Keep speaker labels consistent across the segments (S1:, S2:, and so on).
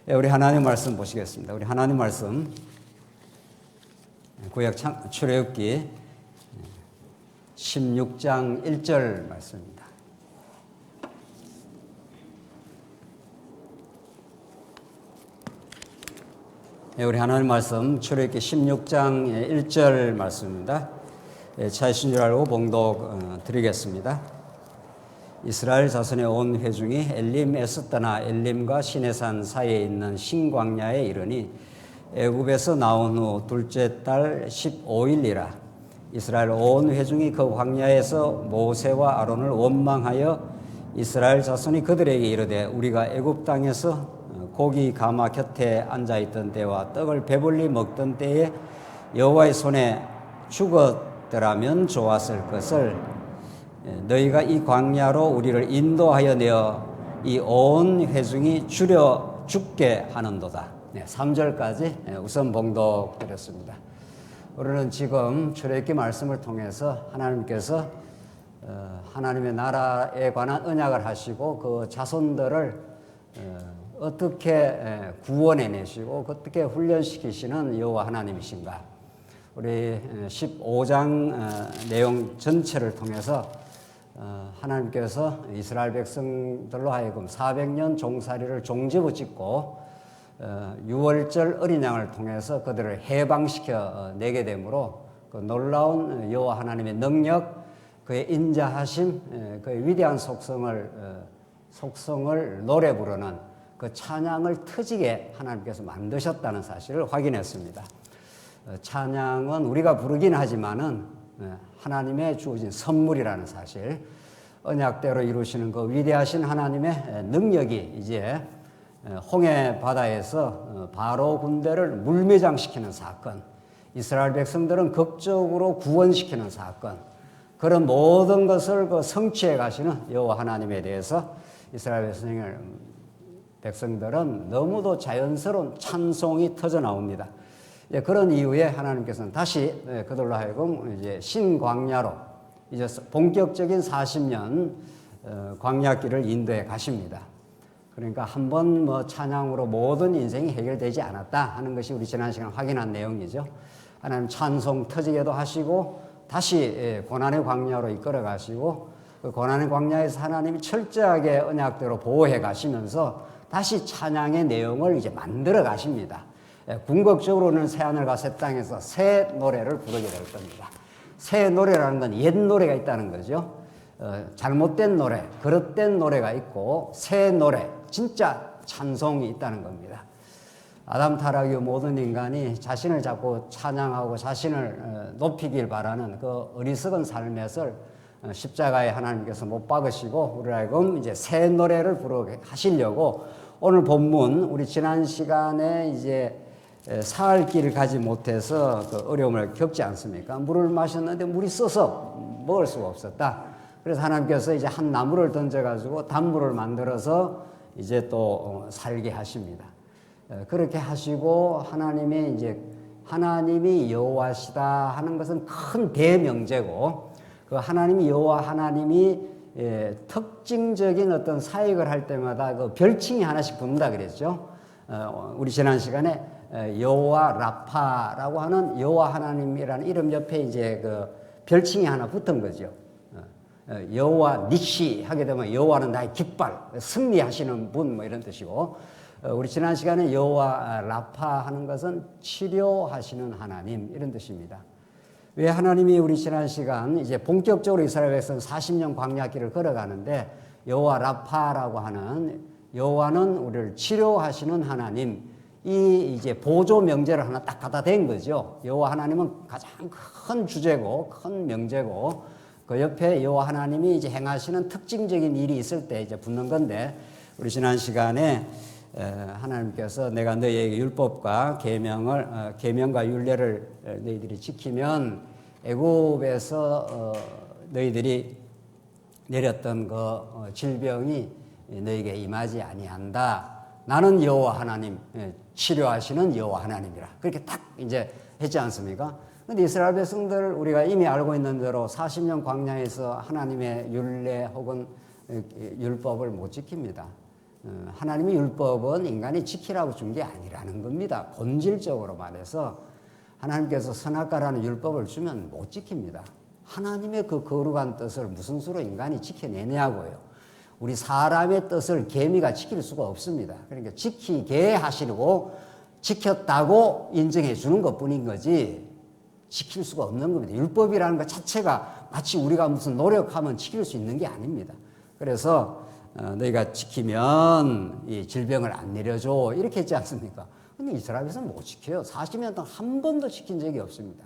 S1: 우리 하나님 말씀 보시겠습니다. 우리 하나님 말씀 구약 출애굽기 16장 1절 말씀입니다. 우리 하나님 말씀 출애굽기 16장 1절 말씀입니다. 찾으신 줄 알고 봉독 드리겠습니다. 이스라엘 자손의 온 회중이 엘림에서 떠나 엘림과 시내산 사이에 있는 신광야에 이르니 애굽에서 나온 후 둘째 달 15일이라. 이스라엘 온 회중이 그 광야에서 모세와 아론을 원망하여 이스라엘 자손이 그들에게 이르되 우리가 애굽 땅에서 고기 가마 곁에 앉아있던 때와 떡을 배불리 먹던 때에 여호와의 손에 죽었더라면 좋았을 것을 너희가 이 광야로 우리를 인도하여 내어 이 온 회중이 줄여 죽게 하는도다. 3절까지 우선 봉독드렸습니다. 우리는 지금 출애굽기 말씀을 통해서 하나님께서 하나님의 나라에 관한 언약을 하시고 그 자손들을 어떻게 구원해내시고 어떻게 훈련시키시는 여호와 하나님이신가. 우리 15장 내용 전체를 통해서 하나님께서 이스라엘 백성들로 하여금 400년 종살이를 종지부 찍고 유월절 어린 양을 통해서 그들을 해방시켜 내게 되므로 그 놀라운 여호와 하나님의 능력, 그의 인자하심, 그의 위대한 속성을 노래 부르는 그 찬양을 터지게 하나님께서 만드셨다는 사실을 확인했습니다. 찬양은 우리가 부르긴 하지만은 하나님의 주어진 선물이라는 사실, 언약대로 이루시는 그 위대하신 하나님의 능력이 이제 홍해 바다에서 바로 군대를 물매장시키는 사건, 이스라엘 백성들은 극적으로 구원시키는 사건, 그런 모든 것을 그 성취해 가시는 여호와 하나님에 대해서 이스라엘 백성들은 너무도 자연스러운 찬송이 터져 나옵니다. 그런 이후에 하나님께서는 다시 그들로 하여금 이제 신광야로 이제 본격적인 40년 광야길을 인도해 가십니다. 그러니까 한번 찬양으로 모든 인생이 해결되지 않았다 하는 것이 우리 지난 시간 확인한 내용이죠. 하나님 찬송 터지게도 하시고 다시 고난의 광야로 이끌어 가시고 그 고난의 광야에서 하나님이 철저하게 언약대로 보호해 가시면서 다시 찬양의 내용을 이제 만들어 가십니다. 궁극적으로는 새하늘과 새 땅에서 새 노래를 부르게 될 겁니다. 새 노래라는 건 옛 노래가 있다는 거죠. 잘못된 노래, 그릇된 노래가 있고 새 노래, 진짜 찬송이 있다는 겁니다. 아담 타락 이후 모든 인간이 자신을 자꾸 찬양하고 자신을 높이길 바라는 그 어리석은 삶에서 십자가에 하나님께서 못 박으시고 우리 하여금 이제 새 노래를 부르게 하시려고 오늘 본문 우리 지난 시간에 이제 사할 길을 가지 못해서 그 어려움을 겪지 않습니까? 물을 마셨는데 물이 써서 먹을 수가 없었다. 그래서 하나님께서 이제 한 나무를 던져가지고 단물을 만들어서 이제 또 살게 하십니다. 그렇게 하시고 하나님이 여호와시다 하는 것은 큰 대명제고 그 하나님이 여호와 하나님이 특징적인 어떤 사역을 할 때마다 그 별칭이 하나씩 붙는다 그랬죠. 우리 지난 시간에 여호와 라파라고 하는 여호와 하나님이라는 이름 옆에 이제 그 별칭이 하나 붙은 거죠. 여호와 니시 하게 되면 여호와는 나의 깃발, 승리하시는 분 이런 뜻이고, 우리 지난 시간에 여호와 라파 하는 것은 치료하시는 하나님 이런 뜻입니다. 왜 하나님이 우리 지난 시간 이제 본격적으로 이스라엘 백성 40년 광야길을 걸어가는데 여호와 라파라고 하는 여호와는 우리를 치료하시는 하나님, 이 이제 보조 명제를 하나 딱 갖다 댄 거죠. 여호와 하나님은 가장 큰 주제고 큰 명제고 그 옆에 여호와 하나님이 이제 행하시는 특징적인 일이 있을 때 이제 붙는 건데, 우리 지난 시간에 하나님께서 내가 너희에게 율법과 계명과 율례를 너희들이 지키면 애굽에서 너희들이 내렸던 그 질병이 너희에게 임하지 아니한다. 나는 여호와 하나님, 치료하시는 여호와 하나님이라. 그렇게 딱 이제 했지 않습니까? 근데 이스라엘 백성들 우리가 이미 알고 있는 대로 40년 광야에서 하나님의 율례 혹은 율법을 못 지킵니다. 하나님의 율법은 인간이 지키라고 준 게 아니라는 겁니다. 본질적으로 말해서 하나님께서 선악과라는 율법을 주면 못 지킵니다. 하나님의 그 거룩한 뜻을 무슨 수로 인간이 지켜내냐고요. 우리 사람의 뜻을 개미가 지킬 수가 없습니다. 그러니까 지키게 하시고 지켰다고 인정해 주는 것뿐인 거지 지킬 수가 없는 겁니다. 율법이라는 것 자체가 마치 우리가 무슨 노력하면 지킬 수 있는 게 아닙니다. 그래서 너희가 지키면 이 질병을 안 내려줘 이렇게 했지 않습니까? 근데 이스라엘에서는 못 지켜요. 40년 동안 한 번도 지킨 적이 없습니다.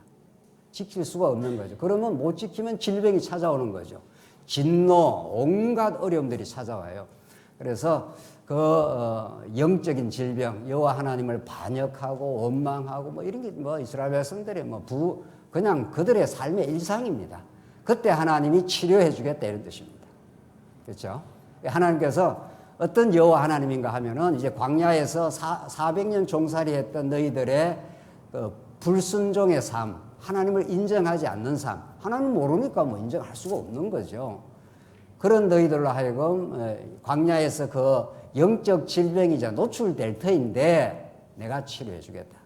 S1: 지킬 수가 없는 거죠. 그러면 못 지키면 질병이 찾아오는 거죠. 진노, 온갖 어려움들이 찾아와요. 그래서 그 영적인 질병, 여호와 하나님을 반역하고 원망하고 뭐 이런 게 뭐 이스라엘 백성들의 그냥 그들의 삶의 일상입니다. 그때 하나님이 치료해 주겠다 이런 뜻입니다. 그렇죠? 하나님께서 어떤 여호와 하나님인가 하면은 이제 광야에서 400년 종살이 했던 너희들의 불순종의 삶, 하나님을 인정하지 않는 삶, 하나님 모르니까 뭐 인정할 수가 없는 거죠. 그런 너희들로 하여금 광야에서 그 영적 질병이자 노출될 터인데 내가 치료해 주겠다.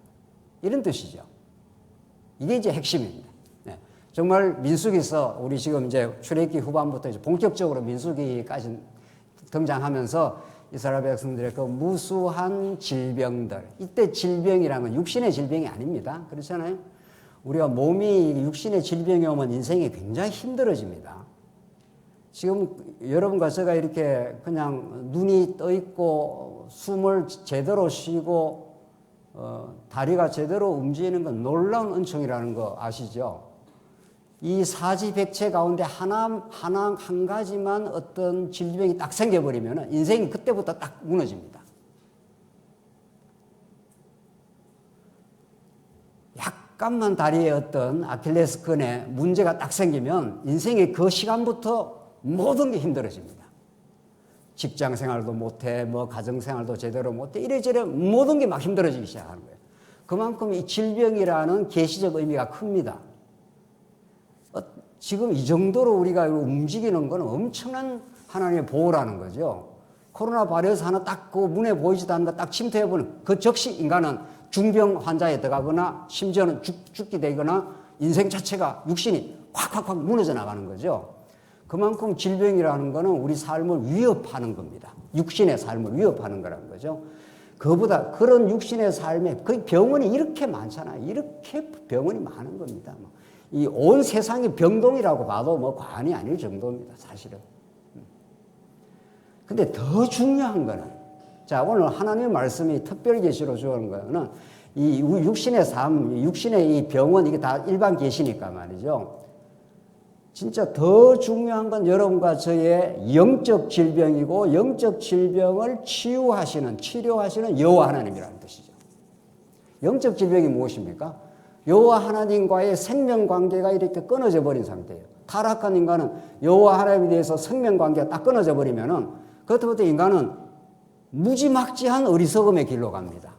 S1: 이런 뜻이죠. 이게 이제 핵심입니다. 네. 정말 민수기서 우리 지금 이제 출애굽기 후반부터 이제 본격적으로 민수기까지 등장하면서 이스라엘 백성들의 그 무수한 질병들. 이때 질병이라는 건 육신의 질병이 아닙니다. 그렇잖아요. 우리가 몸이 육신의 질병이 오면 인생이 굉장히 힘들어집니다. 지금 여러분과 제가 이렇게 그냥 눈이 떠 있고 숨을 제대로 쉬고 다리가 제대로 움직이는 건 놀라운 은총이라는 거 아시죠? 이 사지백체 가운데 한 가지만 어떤 질병이 딱 생겨버리면 인생이 그때부터 딱 무너집니다. 약간만 다리에 어떤 아킬레스건에 문제가 딱 생기면 인생의 그 시간부터 모든 게 힘들어집니다. 직장 생활도 못해, 가정 생활도 제대로 못해, 이래저래 모든 게 막 힘들어지기 시작하는 거예요. 그만큼 이 질병이라는 계시적 의미가 큽니다. 지금 이 정도로 우리가 움직이는 건 엄청난 하나님의 보호라는 거죠. 코로나 바이러스 하나 딱 그 눈에 보이지도 않는 거 딱 침투해보는 그 즉시 인간은 중병 환자에 들어가거나 심지어는 죽게 되거나 인생 자체가 육신이 확 무너져 나가는 거죠. 그만큼 질병이라는 거는 우리 삶을 위협하는 겁니다. 육신의 삶을 위협하는 거라는 거죠. 그보다 그런 육신의 삶에 그 병원이 이렇게 많잖아요. 이렇게 병원이 많은 겁니다. 이 온 세상이 병동이라고 봐도 과언이 아닐 정도입니다. 사실은. 근데 더 중요한 거는 자 오늘 하나님의 말씀이 특별 계시로 주는 거는 이 육신의 삶, 육신의 이 병원 이게 다 일반 계시니까 말이죠. 진짜 더 중요한 건 여러분과 저의 영적 질병이고 영적 질병을 치료하시는 여호와 하나님이라는 뜻이죠. 영적 질병이 무엇입니까? 여호와 하나님과의 생명관계가 이렇게 끊어져 버린 상태예요. 타락한 인간은 여호와 하나님에 대해서 생명관계가 딱 끊어져 버리면은 그때부터 인간은 무지막지한 어리석음의 길로 갑니다.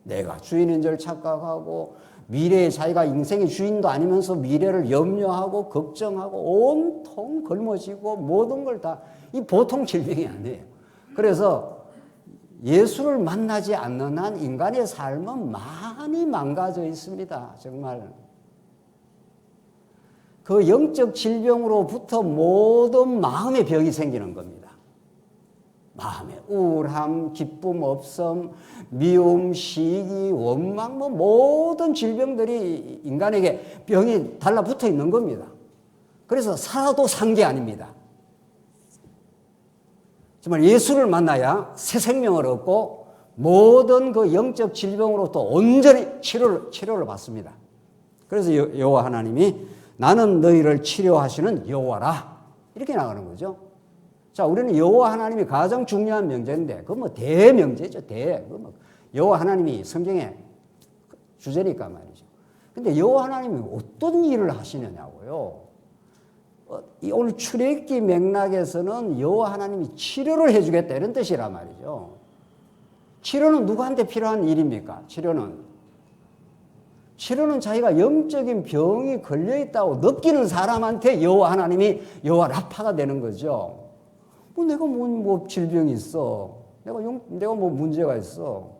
S1: 내가 주인인 줄 착각하고 미래에 자기가 인생의 주인도 아니면서 미래를 염려하고 걱정하고 온통 걸머지고 모든 걸 다 이 보통 질병이 아니에요. 그래서 예수를 만나지 않는 한 인간의 삶은 많이 망가져 있습니다. 정말. 그 영적 질병으로부터 모든 마음의 병이 생기는 겁니다. 마음의 우울함, 기쁨 없음, 미움, 시기, 원망, 모든 질병들이 인간에게 병이 달라붙어 있는 겁니다. 그래서 살아도 산 게 아닙니다. 정말 예수를 만나야 새 생명을 얻고 모든 그 영적 질병으로부터 온전히 치료를 받습니다. 그래서 여호와 하나님이 나는 너희를 치료하시는 여호와라 이렇게 나가는 거죠. 자, 우리는 여호와 하나님이 가장 중요한 명제인데 그건 대명제죠. 여호와 하나님이 성경의 주제니까 말이죠. 근데 여호와 하나님이 어떤 일을 하시느냐고요. 오늘 출애굽기 맥락에서는 여호와 하나님이 치료를 해주겠다 이런 뜻이란 말이죠. 치료는 누구한테 필요한 일입니까? 치료는 자기가 영적인 병이 걸려있다고 느끼는 사람한테 여호와 하나님이 여호와 라파가 되는 거죠. 내가 뭐 질병이 있어. 내가 뭐 문제가 있어.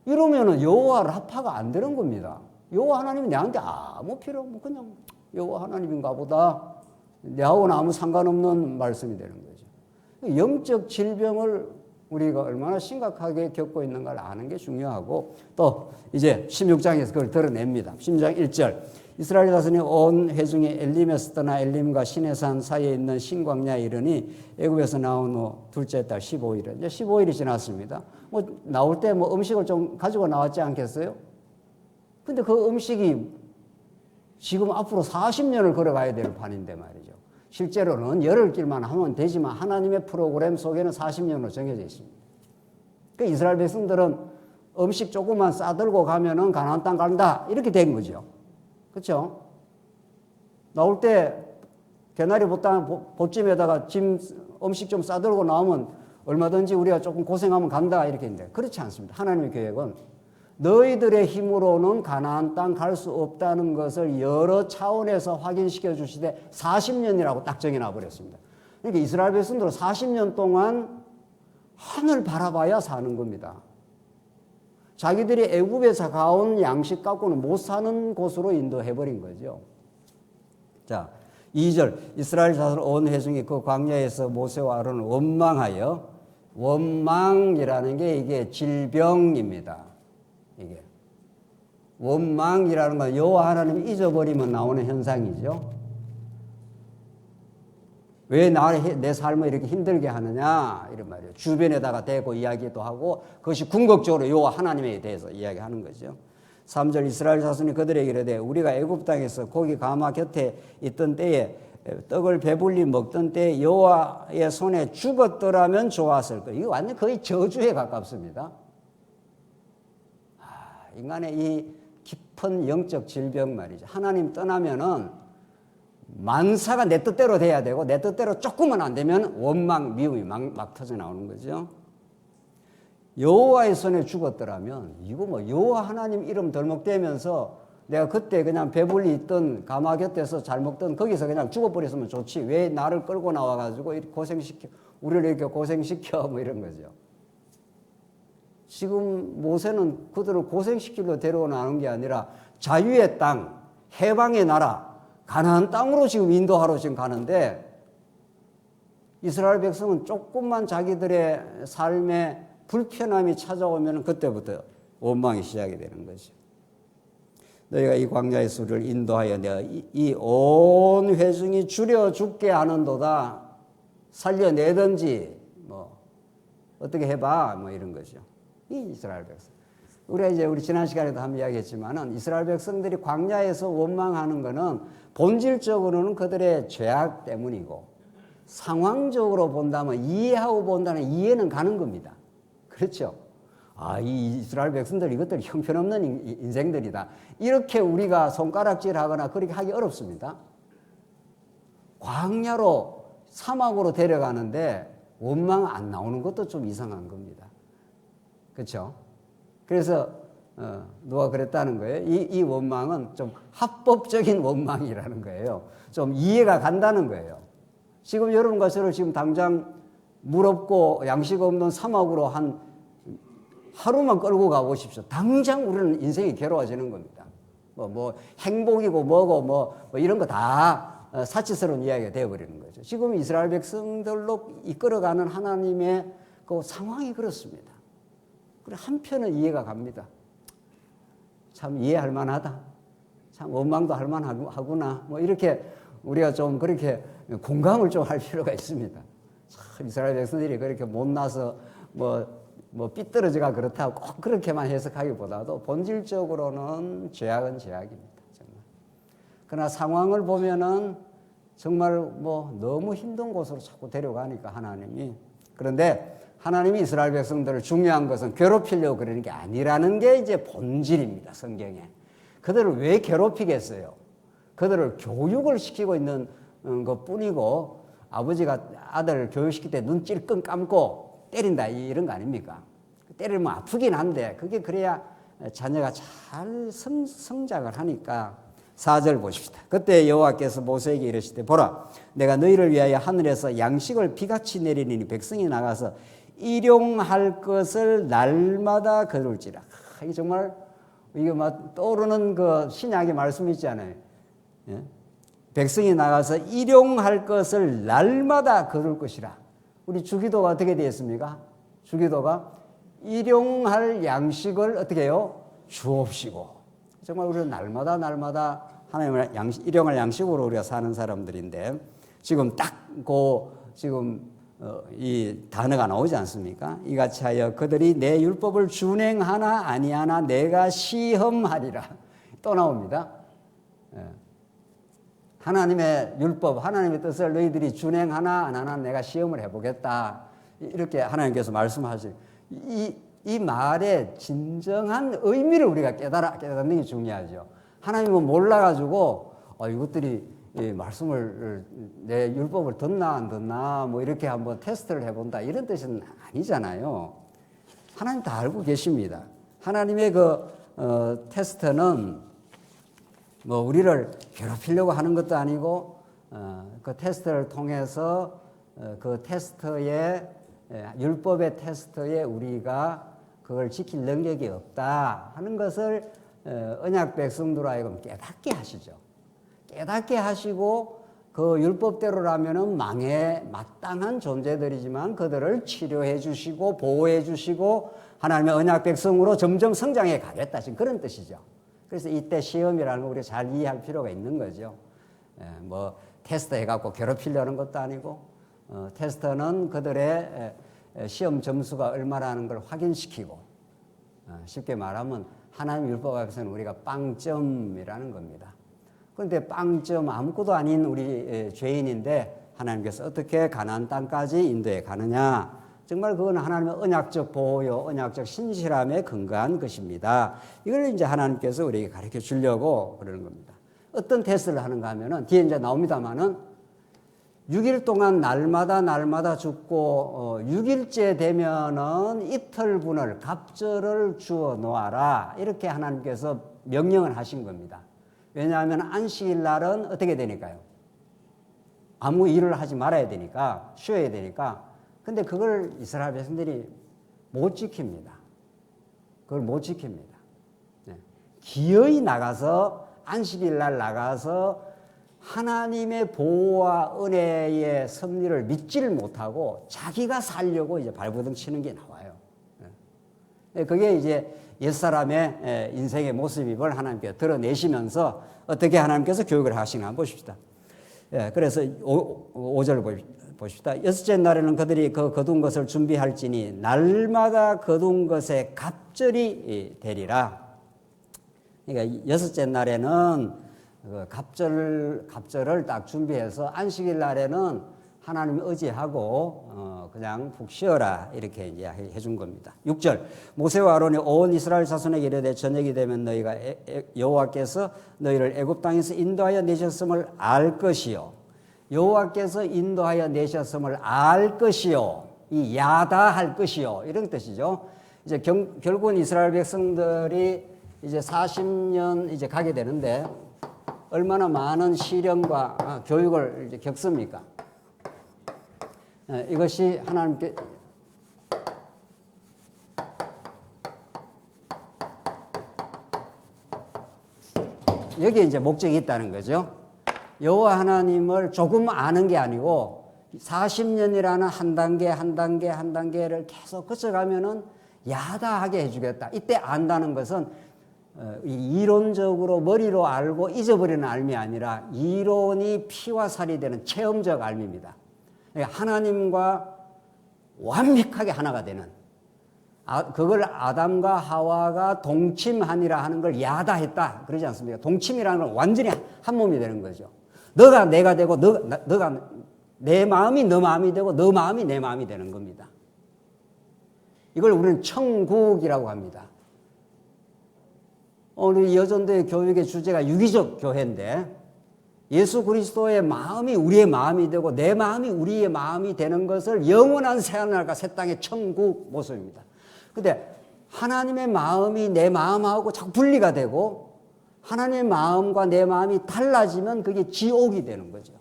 S1: 이러면은 여호와를 합파가 안 되는 겁니다. 여호와 하나님이 내한테 아무 필요 없고 그냥 여호와 하나님인가 보다. 내하고는 아무 상관없는 말씀이 되는 거죠. 영적 질병을 우리가 얼마나 심각하게 겪고 있는가를 아는 게 중요하고, 또 이제 16장에서 그걸 드러냅니다. 16장 1절. 이스라엘 자손이 온 회중이 엘림에서 떠나 엘림과 시내산 사이에 있는 신광야에 이르니 애굽에서 나온 후 둘째 달 15일에 이제 15일이 지났습니다. 뭐 나올 때 뭐 음식을 좀 가지고 나왔지 않겠어요? 근데 그 음식이 지금 앞으로 40년을 걸어가야 될 판인데 말이죠. 실제로는 열흘 길만 하면 되지만 하나님의 프로그램 속에는 40년으로 정해져 있습니다. 그 이스라엘 백성들은 음식 조금만 싸들고 가면은 가나안 땅 간다 이렇게 된 거죠. 그렇죠? 나올 때 개나리 보찜에다가 음식 좀 싸들고 나오면 얼마든지 우리가 조금 고생하면 간다 이렇게 했는데 그렇지 않습니다. 하나님의 계획은 너희들의 힘으로는 가나안 땅 갈 수 없다는 것을 여러 차원에서 확인시켜 주시되 40년이라고 딱 정해놔 버렸습니다. 그러니까 이스라엘 백성들은 40년 동안 하늘 바라봐야 사는 겁니다. 자기들이 애굽에서 가온 양식 갖고는 못 사는 곳으로 인도해버린 거죠. 자, 2절. 이스라엘 자손 온 회중이 그 광야에서 모세와 아론을 원망하여, 원망이라는 게 이게 질병입니다. 이게. 원망이라는 건 여호와 하나님이 잊어버리면 나오는 현상이죠. 왜 내 삶을 이렇게 힘들게 하느냐 이런 말이에요. 주변에다가 대고 이야기도 하고 그것이 궁극적으로 여호와 하나님에 대해서 이야기하는 거죠. 3절. 이스라엘 자손이 그들에게 이르되 우리가 애굽 땅에서 고기 가마 곁에 있던 때에 떡을 배불리 먹던 때에 여호와의 손에 죽었더라면 좋았을 거예요. 이거 완전 거의 저주에 가깝습니다. 인간의 이 깊은 영적 질병 말이죠. 하나님 떠나면은 만사가 내 뜻대로 돼야 되고 내 뜻대로 조금은 안 되면 원망, 미움이 막 터져 나오는 거죠. 여호와의 손에 죽었더라면 이거 뭐 여호와 하나님 이름 덜먹대면서 내가 그때 그냥 배불리 있던 가마 곁에서 잘 먹던 거기서 그냥 죽어버렸으면 좋지 왜 나를 끌고 나와가지고 이렇게 고생시켜 우리를 이렇게 고생시켜 뭐 이런 거죠. 지금 모세는 그들을 고생시키려 데려오는 게 아니라 자유의 땅, 해방의 나라 가나안 땅으로 지금 인도하러 지금 가는데 이스라엘 백성은 조금만 자기들의 삶에 불편함이 찾아오면 그때부터 원망이 시작이 되는 거죠. 너희가 이 광야에서 우리를 인도하여 내가 이 온 회중이 줄여 죽게 하는도다 살려내든지 뭐 어떻게 해봐 뭐 이런 거죠. 이 이스라엘 백성. 우리 지난 시간에도 한번 이야기했지만은 이스라엘 백성들이 광야에서 원망하는 거는 본질적으로는 그들의 죄악 때문이고 상황적으로 본다면 이해하고 본다는 이해는 가는 겁니다. 그렇죠? 이 이스라엘 백성들 이것들 형편없는 인생들이다. 이렇게 우리가 손가락질하거나 그렇게 하기 어렵습니다. 광야로 사막으로 데려가는데 원망 안 나오는 것도 좀 이상한 겁니다. 그렇죠? 그래서 누가 그랬다는 거예요. 이 원망은 좀 합법적인 원망이라는 거예요. 좀 이해가 간다는 거예요. 지금 여러분과 저를 지금 당장 물 없고 양식 없는 사막으로 한 하루만 끌고 가보십시오. 당장 우리는 인생이 괴로워지는 겁니다. 뭐 행복이고 뭐고 뭐 이런 거 다 사치스러운 이야기가 되어버리는 거죠. 지금 이스라엘 백성들로 이끌어가는 하나님의 그 상황이 그렇습니다. 그래 한편은 이해가 갑니다. 참 이해할 만하다. 참 원망도 할 만하구나. 뭐 이렇게 우리가 좀 그렇게 공감을 좀 할 필요가 있습니다. 참 이스라엘 백성들이 그렇게 못나서 뭐 삐뚤어지가 그렇다고 꼭 그렇게만 해석하기보다도 본질적으로는 죄악은 죄악입니다. 정말. 그러나 상황을 보면은 정말 뭐 너무 힘든 곳으로 자꾸 데려가니까 하나님이. 그런데 하나님이 이스라엘 백성들을 중요한 것은 괴롭히려고 그러는 게 아니라는 게 이제 본질입니다. 성경에. 그들을 왜 괴롭히겠어요? 그들을 교육을 시키고 있는 것 뿐이고 아버지가 아들을 교육시킬 때 눈 찔끔 감고 때린다 이런 거 아닙니까? 때리면 아프긴 한데 그게 그래야 자녀가 잘 성장을 하니까 4절 보십시다. 그때 여호와께서 모세에게 이르시되 보라 내가 너희를 위하여 하늘에서 양식을 비같이 내리니 백성이 나가서 일용할 것을 날마다 거둘지라. 이게 정말 이게 막 떠오르는 그 신약의 말씀이 있잖아요. 예? 백성이 나가서 일용할 것을 날마다 거둘 것이라. 우리 주기도가 어떻게 되어 있습니까? 주기도가 일용할 양식을 어떻게 해요? 주옵시고. 정말 우리는 날마다 하나님을 일용할 양식으로 우리가 사는 사람들인데 지금 딱 지금 이 단어가 나오지 않습니까? 이같이 하여 그들이 내 율법을 준행하나 아니하나 내가 시험하리라. 또 나옵니다. 하나님의 율법, 하나님의 뜻을 너희들이 준행하나 안 하나 내가 시험을 해보겠다. 이렇게 하나님께서 말씀하시죠. 이 말의 진정한 의미를 우리가 깨닫는 게 중요하죠. 하나님은 몰라가지고 이것들이 이 말씀을 내 율법을 듣나 안 듣나 뭐 이렇게 한번 테스트를 해본다 이런 뜻은 아니잖아요. 하나님 다 알고 계십니다. 하나님의 테스트는 뭐 우리를 괴롭히려고 하는 것도 아니고 그 테스트를 통해서 그 테스트의 율법의 테스트에 우리가 그걸 지킬 능력이 없다 하는 것을 언약 백성들로 하여금 깨닫게 하시죠. 깨닫게 하시고 그 율법대로라면은 망에 마땅한 존재들이지만 그들을 치료해 주시고 보호해 주시고 하나님의 언약 백성으로 점점 성장해 가겠다 지금 그런 뜻이죠. 그래서 이때 시험이라는 거 우리가 잘 이해할 필요가 있는 거죠. 뭐 테스트 해갖고 괴롭히려는 것도 아니고 테스트는 그들의 시험 점수가 얼마라는 걸 확인시키고 쉽게 말하면 하나님 율법 앞에서는 우리가 빵점이라는 겁니다. 그런데 빵점 아무것도 아닌 우리 죄인인데 하나님께서 어떻게 가나안 땅까지 인도해 가느냐. 정말 그건 하나님의 언약적 보호요, 언약적 신실함에 근거한 것입니다. 이걸 이제 하나님께서 우리에게 가르쳐 주려고 그러는 겁니다. 어떤 테스트를 하는가 하면은 뒤에 이제 나옵니다만은 6일 동안 날마다 죽고 6일째 되면은 이틀분을 갑절을 주어 놓아라. 이렇게 하나님께서 명령을 하신 겁니다. 왜냐하면 안식일 날은 어떻게 되니까요? 아무 일을 하지 말아야 되니까 쉬어야 되니까. 근데 그걸 이스라엘 백성들이 못 지킵니다. 그걸 못 지킵니다. 기어이 나가서 안식일 날 나가서 하나님의 보호와 은혜의 섭리를 믿지를 못하고 자기가 살려고 이제 발버둥 치는 게 나와요. 그게 이제 옛사람의 인생의 모습임을 하나님께 드러내시면서 어떻게 하나님께서 교육을 하시나 한번 보십시다. 그래서 5절 보십시다. 여섯째 날에는 그들이 그 거둔 것을 준비할지니 날마다 거둔 것에 갑절이 되리라. 그러니까 여섯째 날에는 갑절을 딱 준비해서 안식일 날에는 하나님 의지하고 그냥 푹 쉬어라 이렇게 이제 해준 겁니다. 6절 모세와 아론이 온 이스라엘 자손에게 이르되 저녁이 되면 너희가 여호와께서 너희를 애굽 땅에서 인도하여 내셨음을 알 것이요. 여호와께서 인도하여 내셨음을 알 것이요. 이 야다할 것이요. 이런 뜻이죠. 이제 결국은 이스라엘 백성들이 이제 40년 이제 가게 되는데 얼마나 많은 시련과 교육을 이제 겪습니까? 이것이 하나님께 여기에 이제 목적이 있다는 거죠. 여호와 하나님을 조금 아는 게 아니고 40년이라는 한 단계를 계속 거쳐가면은 야다하게 해주겠다. 이때 안다는 것은 이론적으로 머리로 알고 잊어버리는 알미 아니라 이론이 피와 살이 되는 체험적 알미입니다. 하나님과 완벽하게 하나가 되는 그걸 아담과 하와가 동침하니라 하는 걸 야다했다 그러지 않습니까? 동침이라는 건 완전히 한 몸이 되는 거죠. 너가 내가 되고 너가 내 마음이 너 마음이 되고 너 마음이 내 마음이 되는 겁니다. 이걸 우리는 천국이라고 합니다. 오늘 여전도의 교육의 주제가 유기적 교회인데 예수 그리스도의 마음이 우리의 마음이 되고 내 마음이 우리의 마음이 되는 것을 영원한 새하늘과 새 땅의 천국 모습입니다. 근데 하나님의 마음이 내 마음하고 자꾸 분리가 되고 하나님의 마음과 내 마음이 달라지면 그게 지옥이 되는 거죠.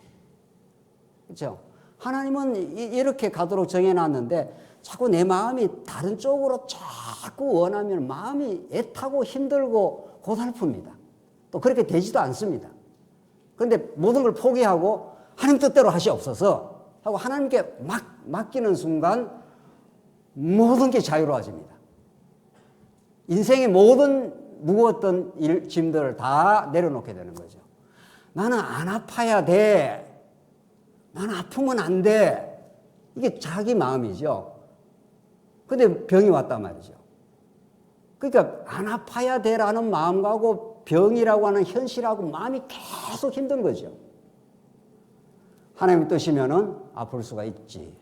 S1: 그렇죠? 하나님은 이렇게 가도록 정해놨는데 자꾸 내 마음이 다른 쪽으로 자꾸 원하면 마음이 애타고 힘들고 고달픕니다. 또 그렇게 되지도 않습니다. 그런데 모든 걸 포기하고 하나님 뜻대로 하시옵소서 하고 하나님께 맡기는 순간 모든 게 자유로워집니다. 인생의 모든 무거웠던 짐들을 다 내려놓게 되는 거죠. 나는 안 아파야 돼. 나는 아프면 안 돼. 이게 자기 마음이죠. 근데 병이 왔단 말이죠. 그러니까 안 아파야 돼라는 마음하고 병이라고 하는 현실하고 마음이 계속 힘든 거죠. 하나님 뜻이면은 아플 수가 있지.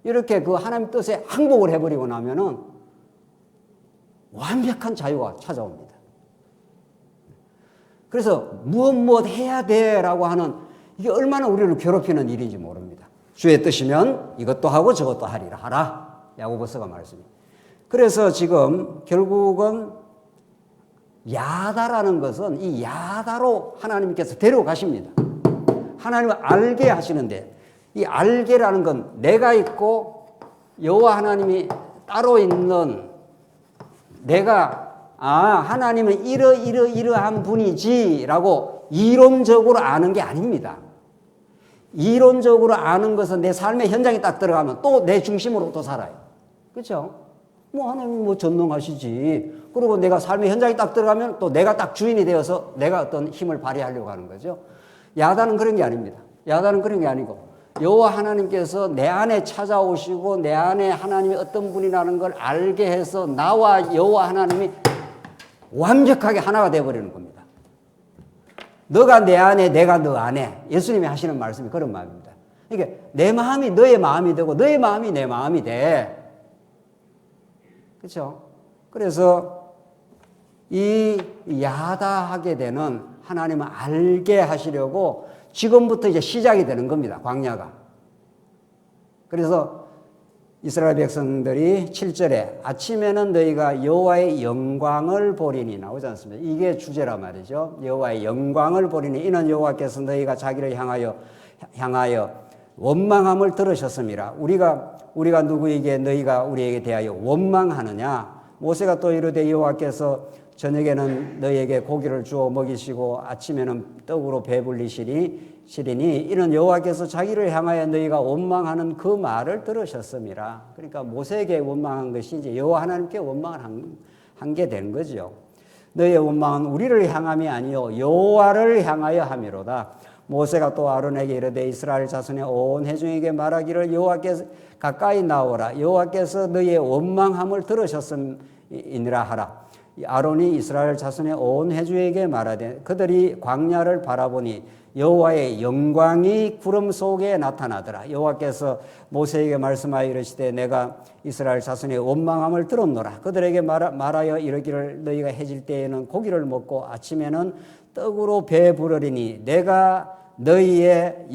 S1: 이렇게 그 하나님 뜻에 항복을 해버리고 나면은 완벽한 자유가 찾아옵니다. 그래서 무엇 해야 돼라고 하는 이게 얼마나 우리를 괴롭히는 일인지 모릅니다. 주의 뜻이면 이것도 하고 저것도 하리라 하라. 야고보서가 말씀입니다. 그래서 지금 결국은 야다라는 것은 이 야다로 하나님께서 데려가십니다. 하나님을 알게 하시는데 이 알게라는 건 내가 있고 여호와 하나님이 따로 있는 내가 하나님은 이러한 분이지라고 이론적으로 아는 게 아닙니다. 이론적으로 아는 것은 내 삶의 현장에 딱 들어가면 또 내 중심으로 또 살아요. 그렇죠? 하나님 전능하시지. 그리고 내가 삶의 현장에 딱 들어가면 또 내가 딱 주인이 되어서 내가 어떤 힘을 발휘하려고 하는 거죠. 야단은 그런 게 아닙니다. 야단은 그런 게 아니고 여호와 하나님께서 내 안에 찾아오시고 내 안에 하나님이 어떤 분이라는 걸 알게 해서 나와 여호와 하나님이 완벽하게 하나가 되어버리는 겁니다. 너가 내 안에 내가 너 안에 예수님이 하시는 말씀이 그런 마음입니다. 그러니까 내 마음이 너의 마음이 되고 너의 마음이 내 마음이 돼. 그렇죠? 그래서 이 야다하게 되는 하나님을 알게 하시려고 지금부터 이제 시작이 되는 겁니다. 광야가. 그래서 이스라엘 백성들이 7절에 아침에는 너희가 여호와의 영광을 보리니 나오지 않습니다. 이게 주제란 말이죠. 여호와의 영광을 보리니 이는 여호와께서 너희가 자기를 향하여 원망함을 들으셨음이라. 우리가 누구에게 너희가 우리에게 대하여 원망하느냐. 모세가 또 이르되 여호와께서 저녁에는 너희에게 고기를 주어 먹이시고 아침에는 떡으로 배불리시리니 이는 여호와께서 자기를 향하여 너희가 원망하는 그 말을 들으셨음이라. 그러니까 모세에게 원망한 것이 이제 여호와 하나님께 원망을 한 게 된 거죠. 너희의 원망은 우리를 향함이 아니요 여호와를 향하여 함이로다. 모세가 또 아론에게 이르되 이스라엘 자손의 온 회중에게 말하기를 여호와께서 가까이 나오라. 여호와께서 너희의 원망함을 들으셨음이니라 하라. 아론이 이스라엘 자손의 온 회중에게 말하되 그들이 광야를 바라보니 여호와의 영광이 구름 속에 나타나더라. 여호와께서 모세에게 말씀하여 이르시되 내가 이스라엘 자손의 원망함을 들었노라. 그들에게 말하여 이르기를 너희가 해질 때에는 고기를 먹고 아침에는 떡으로 배부르리니 내가 너희의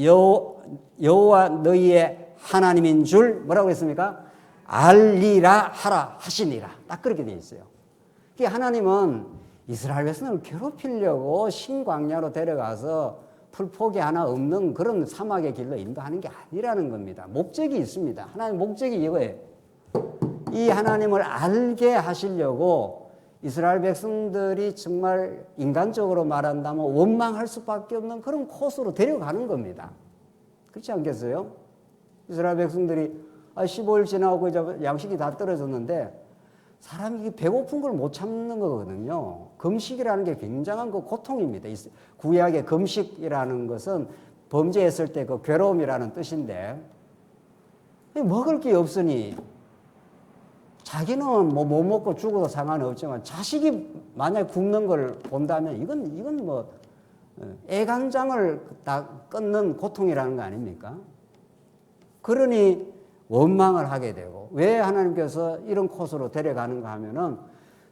S1: 여호와 너희의 하나님인 줄 뭐라고 했습니까? 알리라 하라 하시니라. 딱 그렇게 되어 있어요. 하나님은 이스라엘 백성을 괴롭히려고 신광야로 데려가서 풀포기 하나 없는 그런 사막의 길로 인도하는 게 아니라는 겁니다. 목적이 있습니다. 하나님 목적이 이거예요. 이 하나님을 알게 하시려고 이스라엘 백성들이 정말 인간적으로 말한다면 원망할 수밖에 없는 그런 코스로 데려가는 겁니다. 그렇지 않겠어요? 이스라엘 백성들이 15일 지나고 이제 양식이 다 떨어졌는데 사람이 배고픈 걸 못 참는 거거든요. 금식이라는 게 굉장한 그 고통입니다. 구약의 금식이라는 것은 범죄했을 때 그 괴로움이라는 뜻인데 먹을 게 없으니 자기는 뭐 못 먹고 죽어도 상관없지만 자식이 만약 굶는 걸 본다면 이건 뭐 애간장을 다 끊는 고통이라는 거 아닙니까? 그러니 원망을 하게 되고 왜 하나님께서 이런 코스로 데려가는가 하면은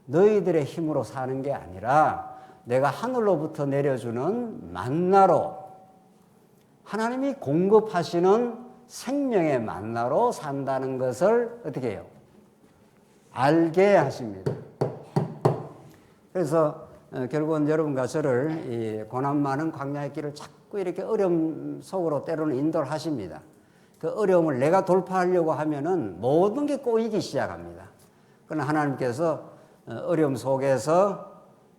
S1: 너희들의 힘으로 사는 게 아니라 내가 하늘로부터 내려주는 만나로 하나님이 공급하시는 생명의 만나로 산다는 것을 어떻게 해요? 알게 하십니다. 그래서 결국은 여러분과 저를 이 고난 많은 광야의 길을 자꾸 이렇게 어려움 속으로 때로는 인도를 하십니다. 그 어려움을 내가 돌파하려고 하면은 모든 게 꼬이기 시작합니다. 그러나 하나님께서 어려움 속에서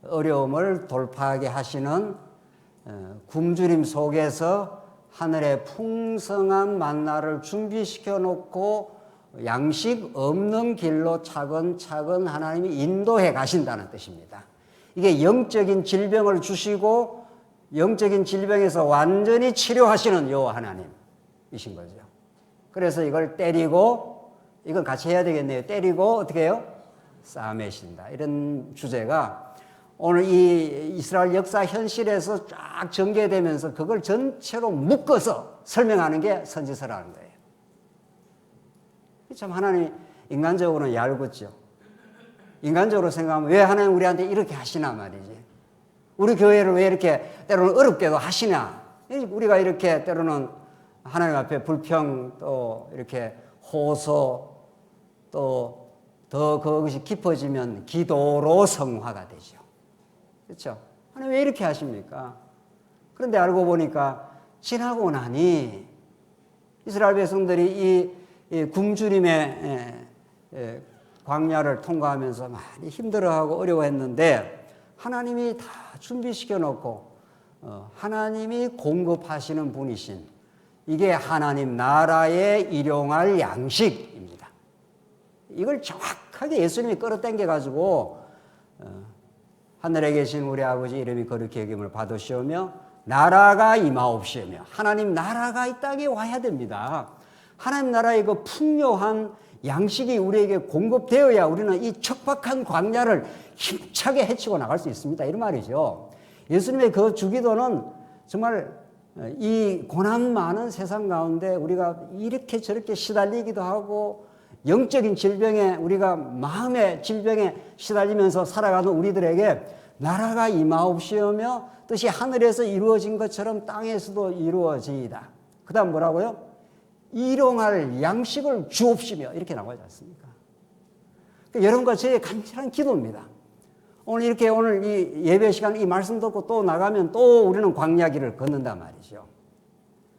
S1: 어려움을 돌파하게 하시는 굶주림 속에서 하늘의 풍성한 만나를 준비시켜 놓고 양식 없는 길로 차근차근 하나님이 인도해 가신다는 뜻입니다. 이게 영적인 질병을 주시고 영적인 질병에서 완전히 치료하시는 여호와 하나님이신 거죠. 그래서 이걸 때리고, 이건 같이 해야 되겠네요. 때리고 어떻게 해요? 싸매신다. 이런 주제가 오늘 이 이스라엘 역사 현실에서 쫙 전개되면서 그걸 전체로 묶어서 설명하는 게 선지서라는 거예요. 참 하나님 인간적으로는 얄궂죠. 인간적으로 생각하면 왜 하나님 우리한테 이렇게 하시나 말이지. 우리 교회를 왜 이렇게 때로는 어렵게도 하시냐. 우리가 이렇게 때로는 하나님 앞에 불평 또 이렇게 호소 또 더 그것이 깊어지면 기도로 성화가 되죠. 그렇죠? 하나님 왜 이렇게 하십니까? 그런데 알고 보니까 지나고 나니 이스라엘 백성들이 이 굶주림의 광야를 통과하면서 많이 힘들어하고 어려워했는데 하나님이 다 준비시켜 놓고 하나님이 공급하시는 분이신 이게 하나님 나라의 일용할 양식입니다. 이걸 정확하게 예수님이 끌어당겨 가지고 하늘에 계신 우리 아버지 이름이 거룩히 여김을 받으시오며 나라가 임하옵시오며 하나님 나라가 이 땅에 와야 됩니다. 하나님 나라의 그 풍요한 양식이 우리에게 공급되어야 우리는 이 척박한 광야를 힘차게 헤치고 나갈 수 있습니다. 이런 말이죠. 예수님의 그 주기도는 정말 이 고난 많은 세상 가운데 우리가 이렇게 저렇게 시달리기도 하고 영적인 질병에 우리가 마음의 질병에 시달리면서 살아가는 우리들에게 나라가 임하옵시오며 뜻이 하늘에서 이루어진 것처럼 땅에서도 이루어지이다. 그 다음 뭐라고요? 일용할 양식을 주옵시며 이렇게 나오지 않습니까? 그러니까 여러분과 저의 간절한 기도입니다. 오늘 이 예배 시간 이 말씀 듣고 또 나가면 또 우리는 광야길을 걷는단 말이죠.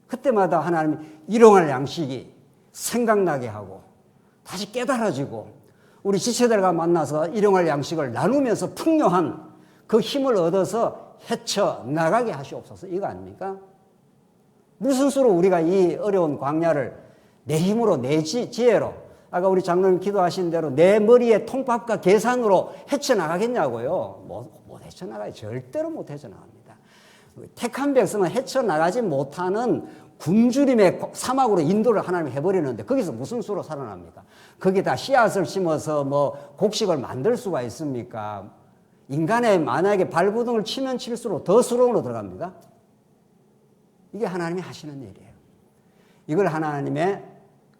S1: 그때마다 하나님이 일용할 양식이 생각나게 하고 다시 깨달아지고 우리 지체들과 만나서 일용할 양식을 나누면서 풍요한 그 힘을 얻어서 헤쳐나가게 하시옵소서. 이거 아닙니까? 무슨 수로 우리가 이 어려운 광야를 내 힘으로 내 지혜로 아까 우리 장로님 기도하신 대로 내 머리의 통밥과 계산으로 헤쳐나가겠냐고요. 못 헤쳐나가요. 절대로 못 헤쳐나갑니다. 택한 백성은 헤쳐나가지 못하는 굶주림의 사막으로 인도를 하나님이 해버리는데 거기서 무슨 수로 살아납니까? 거기다 씨앗을 심어서 뭐 곡식을 만들 수가 있습니까? 인간의 만약에 발부둥을 치면 칠수록 더 수렁으로 들어갑니다. 이게 하나님이 하시는 일이에요. 이걸 하나님의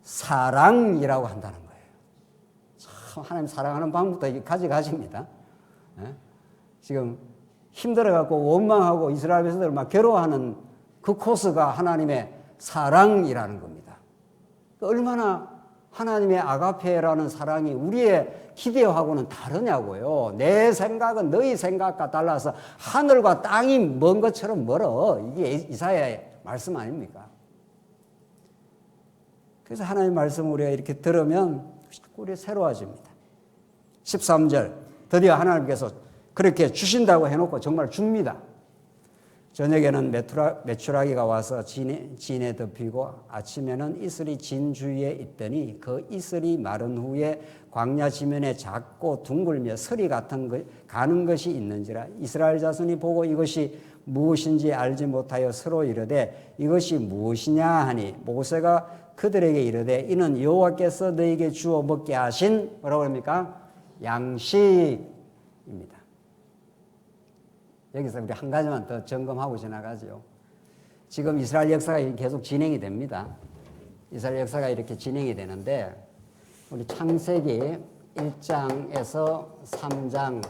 S1: 사랑이라고 한다는 거예요. 참 하나님 사랑하는 방법도 가지가지입니다. 지금 힘들어갖고 원망하고 이스라엘 백성들 막 괴로워하는 그 코스가 하나님의 사랑이라는 겁니다. 얼마나 하나님의 아가페라는 사랑이 우리의 기대하고는 다르냐고요. 내 생각은 너희 생각과 달라서 하늘과 땅이 먼 것처럼 멀어. 이게 이사야의 말씀 아닙니까? 그래서 하나님의 말씀을 우리가 이렇게 들으면 우리 새로워집니다. 13절 드디어 하나님께서 그렇게 주신다고 해놓고 정말 줍니다. 저녁에는 메추라기가 와서 진에 덮이고 아침에는 이슬이 진 주위에 있더니 그 이슬이 마른 후에 광야 지면에 작고 둥글며 서리 같은 가는 것이 있는지라 이스라엘 자손이 보고 이것이 무엇인지 알지 못하여 서로 이르되 이것이 무엇이냐 하니 모세가 그들에게 이르되 이는 여호와께서 너에게 주어 먹게 하신 뭐라고 합니까? 양식입니다. 여기서 우리 한 가지만 더 점검하고 지나가죠. 지금 이스라엘 역사가 계속 진행이 됩니다. 이스라엘 역사가 이렇게 진행이 되는데 우리 창세기 1장에서 3장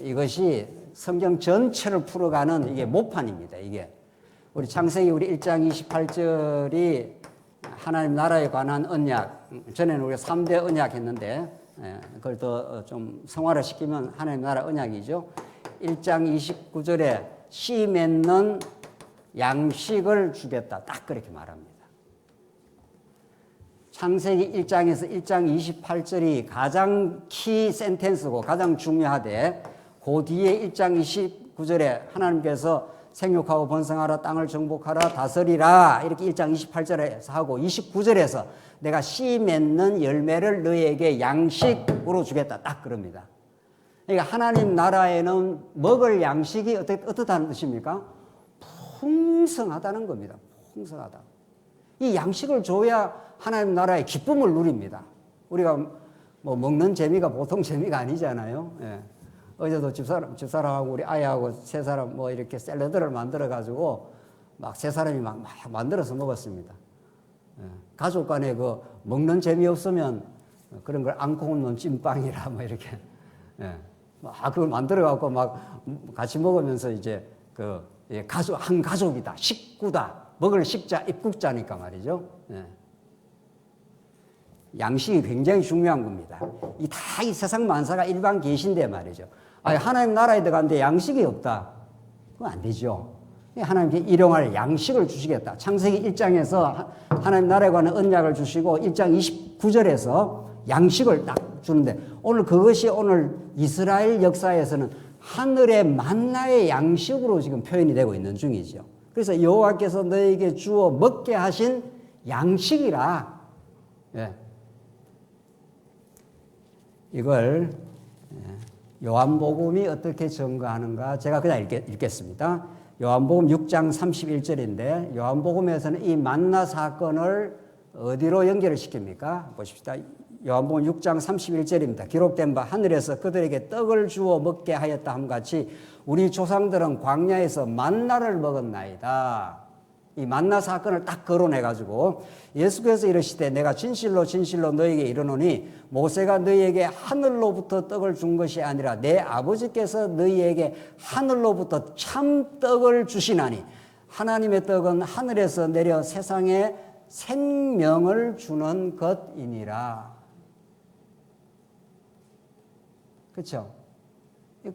S1: 이것이 성경 전체를 풀어가는 이게 모판입니다. 이게 우리 창세기 우리 1장 28절이 하나님 나라에 관한 언약, 전에는 우리가 3대 언약 했는데 그걸 더 좀 성화를 시키면 하나님 나라 언약이죠. 1장 29절에 씨 맺는 양식을 주겠다. 딱 그렇게 말합니다. 창세기 1장에서 1장 28절이 가장 키 센텐스고 가장 중요하되 그 뒤에 1장 29절에 하나님께서 생육하고 번성하라 땅을 정복하라 다스리라 이렇게 1장 28절에서 하고 29절에서 내가 씨 맺는 열매를 너희에게 양식으로 주겠다. 딱 그럽니다. 그러니까 하나님 나라에는 먹을 양식이 어떻다는 뜻입니까? 풍성하다는 겁니다. 풍성하다. 이 양식을 줘야 하나님 나라의 기쁨을 누립니다. 우리가 뭐 먹는 재미가 보통 재미가 아니잖아요. 예. 어제도 집사람하고 우리 아이하고 세 사람 뭐 이렇게 샐러드를 만들어가지고 막 세 사람이 막 만들어서 먹었습니다. 예. 가족 간에 그 먹는 재미 없으면 그런 걸 안고 먹는 찐빵이라 뭐 이렇게. 예. 그걸 만들어갖고 막 같이 먹으면서 이제 한 가족이다. 식구다. 먹을 식자, 입국자니까 말이죠. 예. 양식이 굉장히 중요한 겁니다. 이 세상 만사가 일반 계시인데 말이죠. 하나님 나라에 들어가는데 양식이 없다. 그건 안 되죠. 하나님께 일용할 양식을 주시겠다. 창세기 1장에서 하나님 나라에 관한 언약을 주시고 1장 29절에서 양식을 딱 주는데 오늘 그것이 오늘 이스라엘 역사에서는 하늘의 만나의 양식으로 지금 표현이 되고 있는 중이죠. 그래서 여호와께서 너에게 주어 먹게 하신 양식이라. 예. 이걸 요한복음이 어떻게 증거하는가 제가 그냥 읽겠습니다. 요한복음 6장 31절인데 요한복음에서는 이 만나 사건을 어디로 연결을 시킵니까? 보십시다. 요한복음 6장 31절입니다. 기록된 바 하늘에서 그들에게 떡을 주어 먹게 하였다 함같이 우리 조상들은 광야에서 만나를 먹었나이다. 이 만나 사건을 딱 거론해가지고 예수께서 이르시되 내가 진실로 진실로 너에게 이르노니 모세가 너희에게 하늘로부터 떡을 준 것이 아니라 내 아버지께서 너희에게 하늘로부터 참 떡을 주시나니 하나님의 떡은 하늘에서 내려 세상에 생명을 주는 것이니라. 그렇죠?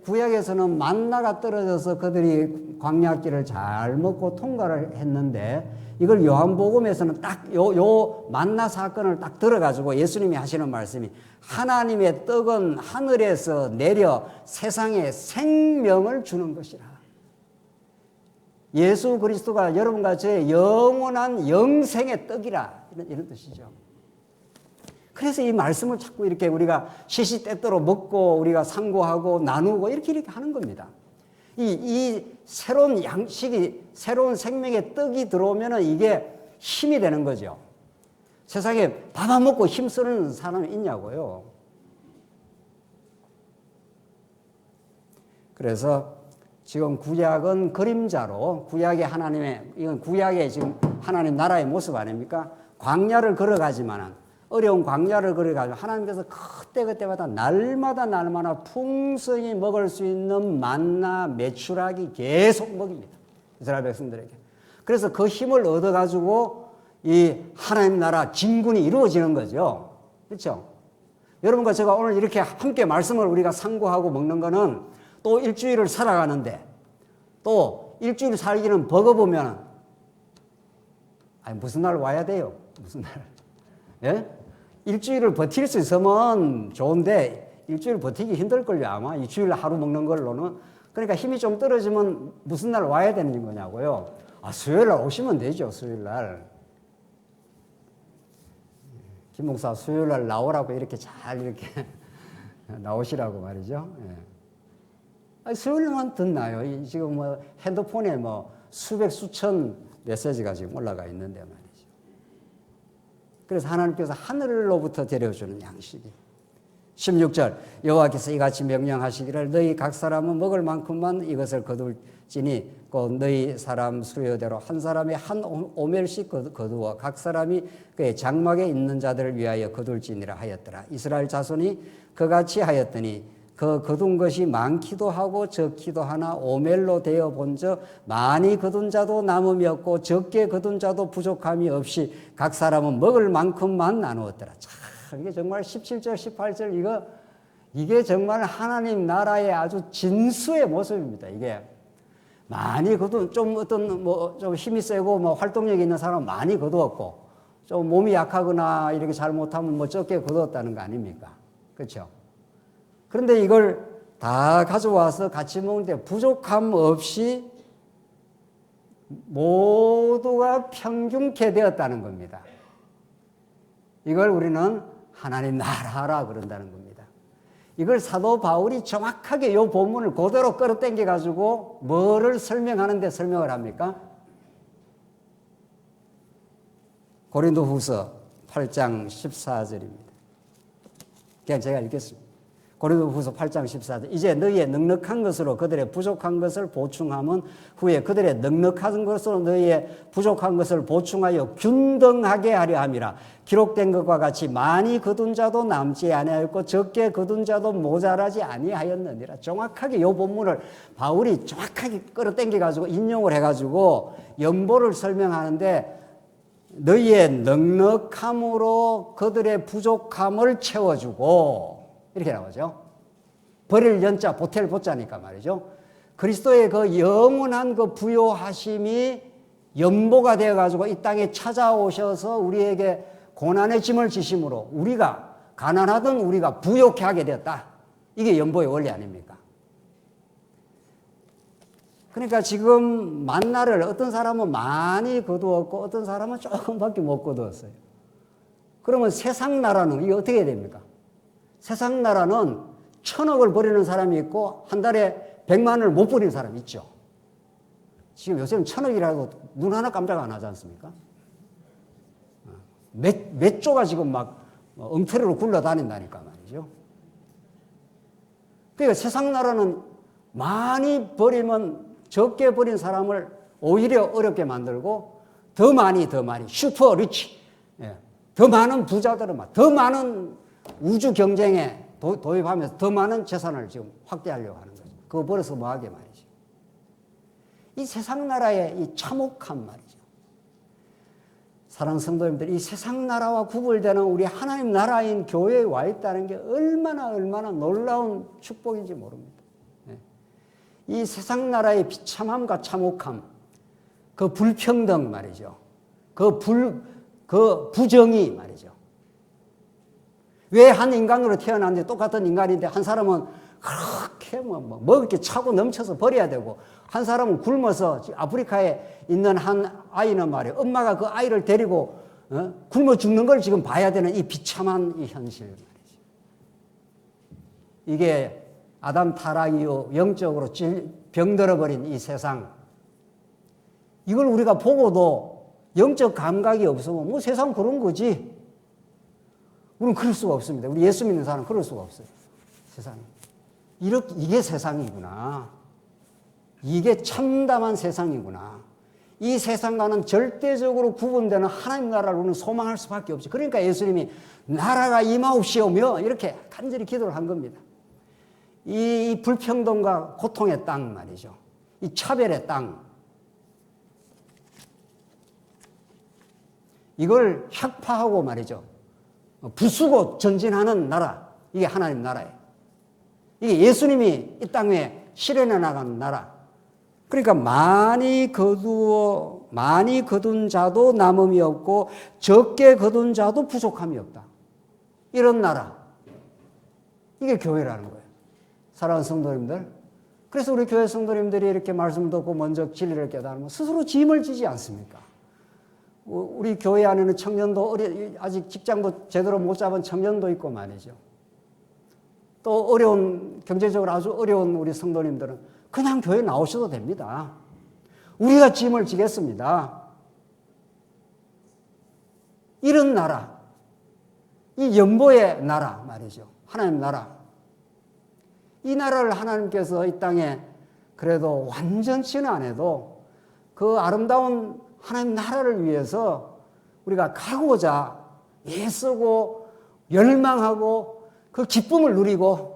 S1: 구약에서는 만나가 떨어져서 그들이 광야길을 잘 먹고 통과를 했는데 이걸 요한복음에서는 딱 요 만나 사건을 딱 들어가지고 예수님이 하시는 말씀이 하나님의 떡은 하늘에서 내려 세상에 생명을 주는 것이라. 예수 그리스도가 여러분과 저의 영원한 영생의 떡이라 이런 뜻이죠. 그래서 이 말씀을 자꾸 이렇게 우리가 시시때때로 먹고 우리가 상고하고 나누고 이렇게 하는 겁니다. 이 새로운 양식이 새로운 생명의 떡이 들어오면 이게 힘이 되는 거죠. 세상에 밥 안 먹고 힘쓰는 사람이 있냐고요. 그래서 지금 구약은 그림자로 구약의 하나님의 이건 구약의 지금 하나님 나라의 모습 아닙니까? 광야를 걸어가지만은 어려운 광야를 걸어가지고 하나님께서 그때그때마다 날마다 풍성히 먹을 수 있는 만나 메추라기 계속 먹입니다. 이스라엘 백성들에게. 그래서 그 힘을 얻어가지고 이 하나님 나라 진군이 이루어지는 거죠. 그렇죠? 여러분과 제가 오늘 이렇게 함께 말씀을 우리가 상고하고 먹는 거는 또 일주일을 살아가는데 또 일주일 살기는 버거우면 무슨 날 와야 돼요? 무슨 날? 예? 일주일을 버틸 수 있으면 좋은데 일주일 버티기 힘들걸요 아마 이 주일 하루 먹는 걸로는. 그러니까 힘이 좀 떨어지면 무슨 날 와야 되는 거냐고요. 수요일 날 오시면 되죠. 수요일 날. 김 목사 수요일 날 나오라고 이렇게 잘 이렇게 나오시라고 말이죠. 예. 수요일만 듣나요? 지금 뭐 핸드폰에 뭐 수백 수천 메시지가 지금 올라가 있는데 말이죠. 그래서 하나님께서 하늘로부터 데려주는 양식이 16절 여호와께서 이같이 명령하시기를 너희 각 사람은 먹을 만큼만 이것을 거둘지니 곧 너희 사람 수요대로 한 사람이 한 오멜씩 거두어 각 사람이 그의 장막에 있는 자들을 위하여 거둘지니라 하였더라. 이스라엘 자손이 그같이 하였더니 그 거둔 것이 많기도 하고 적기도 하나 오멜로 되어 본즉 많이 거둔 자도 남음이 없고 적게 거둔 자도 부족함이 없이 각 사람은 먹을 만큼만 나누었더라. 참 이게 정말 17절 18절 이게 정말 하나님 나라의 아주 진수의 모습입니다. 이게 많이 거둔 좀 어떤 뭐 좀 힘이 세고 뭐 활동력이 있는 사람은 많이 거두었고 좀 몸이 약하거나 이렇게 잘못하면 뭐 적게 거두었다는 거 아닙니까? 그렇죠? 그런데 이걸 다 가져와서 같이 먹을 때 부족함 없이 모두가 평균케 되었다는 겁니다. 이걸 우리는 하나님 나라라 그런다는 겁니다. 이걸 사도 바울이 정확하게 이 본문을 그대로 끌어당겨 가지고 뭐를 설명하는데 설명을 합니까? 고린도후서 8장 14절입니다. 그냥 제가 읽겠습니다. 고린도후서 8장 14절. 이제 너희의 넉넉한 것으로 그들의 부족한 것을 보충함은 후에 그들의 넉넉한 것으로 너희의 부족한 것을 보충하여 균등하게 하려 함이라. 기록된 것과 같이 많이 거둔 자도 남지 아니하였고 적게 거둔 자도 모자라지 아니하였느니라. 정확하게 이 본문을 바울이 정확하게 끌어당겨 가지고 인용을 해 가지고 연보를 설명하는데 너희의 넉넉함으로 그들의 부족함을 채워주고 이렇게 나오죠. 버릴 연자 보탤 보자니까 말이죠. 그리스도의 그 영원한 그 부요하심이 연보가 되어가지고 이 땅에 찾아오셔서 우리에게 고난의 짐을 지심으로 우리가 가난하던 우리가 부요케 하게 되었다. 이게 연보의 원리 아닙니까? 그러니까 지금 만나를 어떤 사람은 많이 거두었고 어떤 사람은 조금밖에 못 거두었어요. 그러면 세상 나라는 이게 어떻게 됩니까? 세상 나라는 1,000억을 버리는 사람이 있고 한 달에 100만을 못 버리는 사람이 있죠. 지금 요새는 1,000억이라도 눈 하나 깜짝 안 하지 않습니까? 몇 조가 지금 막 엉터리로 굴러다닌다니까 말이죠. 그러니까 세상 나라는 많이 버리면 적게 버린 사람을 오히려 어렵게 만들고 더 많이 슈퍼 리치, 더 많은 부자들은 더 많은 우주 경쟁에 도입하면서 더 많은 재산을 지금 확대하려고 하는 거죠. 그거 벌어서 뭐하게 말이죠. 이 세상 나라의 이 참혹한 말이죠. 사랑하는 성도님들, 이 세상 나라와 구분되는 우리 하나님 나라인 교회에 와 있다는 게 얼마나 놀라운 축복인지 모릅니다. 이 세상 나라의 비참함과 참혹함, 그 불평등 말이죠. 그 부정의 말이죠. 왜 한 인간으로 태어났는데 똑같은 인간인데 한 사람은 그렇게 먹을 게 차고 넘쳐서 버려야 되고 한 사람은 굶어서 아프리카에 있는 한 아이는 말이에요. 엄마가 그 아이를 데리고 굶어 죽는 걸 지금 봐야 되는 이 비참한 이 현실 말이죠. 이게 아담 타락 이후 영적으로 병들어버린 이 세상, 이걸 우리가 보고도 영적 감각이 없으면 뭐 세상 그런 거지. 우리는 그럴 수가 없습니다. 우리 예수 믿는 사람은 그럴 수가 없어요. 세상에. 이게 세상이구나. 이게 참담한 세상이구나. 이 세상과는 절대적으로 구분되는 하나님 나라를 우리는 소망할 수밖에 없지. 그러니까 예수님이 나라가 임하옵시오며 이렇게 간절히 기도를 한 겁니다. 이 불평등과 고통의 땅 말이죠. 이 차별의 땅. 이걸 혁파하고 말이죠. 부수고 전진하는 나라. 이게 하나님 나라예요. 이게 예수님이 이 땅에 실현해 나가는 나라. 그러니까 많이 거둔 자도 남음이 없고 적게 거둔 자도 부족함이 없다. 이런 나라. 이게 교회라는 거예요. 사랑하는 성도님들. 그래서 우리 교회 성도님들이 이렇게 말씀을 듣고 먼저 진리를 깨달으면 스스로 짐을 지지 않습니까? 우리 교회 안에는 청년도 아직 직장도 제대로 못 잡은 청년도 있고 말이죠. 또 경제적으로 아주 어려운 우리 성도님들은 그냥 교회 나오셔도 됩니다. 우리가 짐을 지겠습니다. 이런 나라, 이 연보의 나라 말이죠. 하나님 나라. 이 나라를 하나님께서 이 땅에 그래도 완전치는 안 해도 그 아름다운 하나님 나라를 위해서 우리가 가고자 애쓰고 열망하고 그 기쁨을 누리고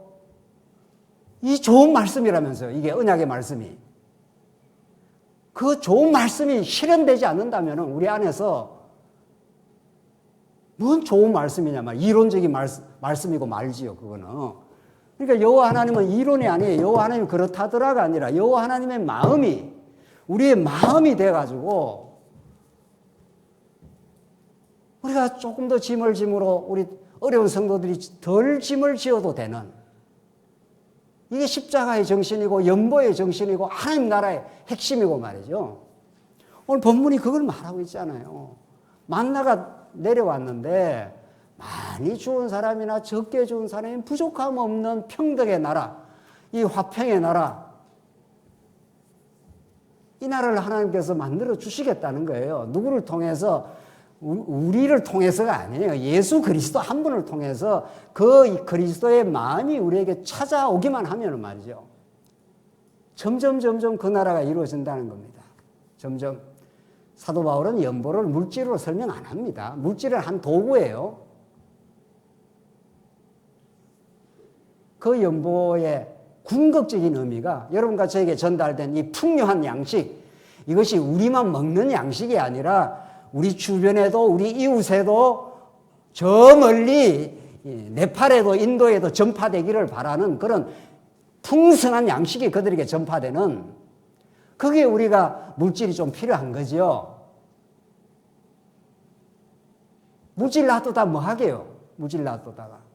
S1: 이 좋은 말씀이라면서요. 이게 언약의 말씀이. 그 좋은 말씀이 실현되지 않는다면 우리 안에서 뭔 좋은 말씀이냐 말 이론적인 말씀이고 말지요. 그거는 그러니까 여호와 하나님은 이론이 아니에요. 여호와 하나님이 그렇다더라가 아니라 여호와 하나님의 마음이 우리의 마음이 돼가지고 우리가 조금 더 짐을 짐으로 우리 어려운 성도들이 덜 짐을 지어도 되는 이게 십자가의 정신이고 연보의 정신이고 하나님 나라의 핵심이고 말이죠. 오늘 본문이 그걸 말하고 있잖아요. 만나가 내려왔는데 많이 죽은 사람이나 적게 죽은 사람이 부족함 없는 평등의 나라, 이 화평의 나라, 이 나라를 하나님께서 만들어 주시겠다는 거예요. 누구를 통해서? 우리를 통해서가 아니에요. 예수 그리스도 한 분을 통해서 그 그리스도의 마음이 우리에게 찾아오기만 하면 말이죠. 점점 그 나라가 이루어진다는 겁니다. 점점. 사도 바울은 연보를 물질로 설명 안 합니다. 물질은 한 도구예요. 그 연보의 궁극적인 의미가 여러분과 저에게 전달된 이 풍요한 양식, 이것이 우리만 먹는 양식이 아니라 우리 주변에도 우리 이웃에도 저 멀리 네팔에도 인도에도 전파되기를 바라는 그런 풍성한 양식이 그들에게 전파되는, 그게 우리가 물질이 좀 필요한 거죠. 물질 놔두다 뭐 하게요? 물질 놔두다가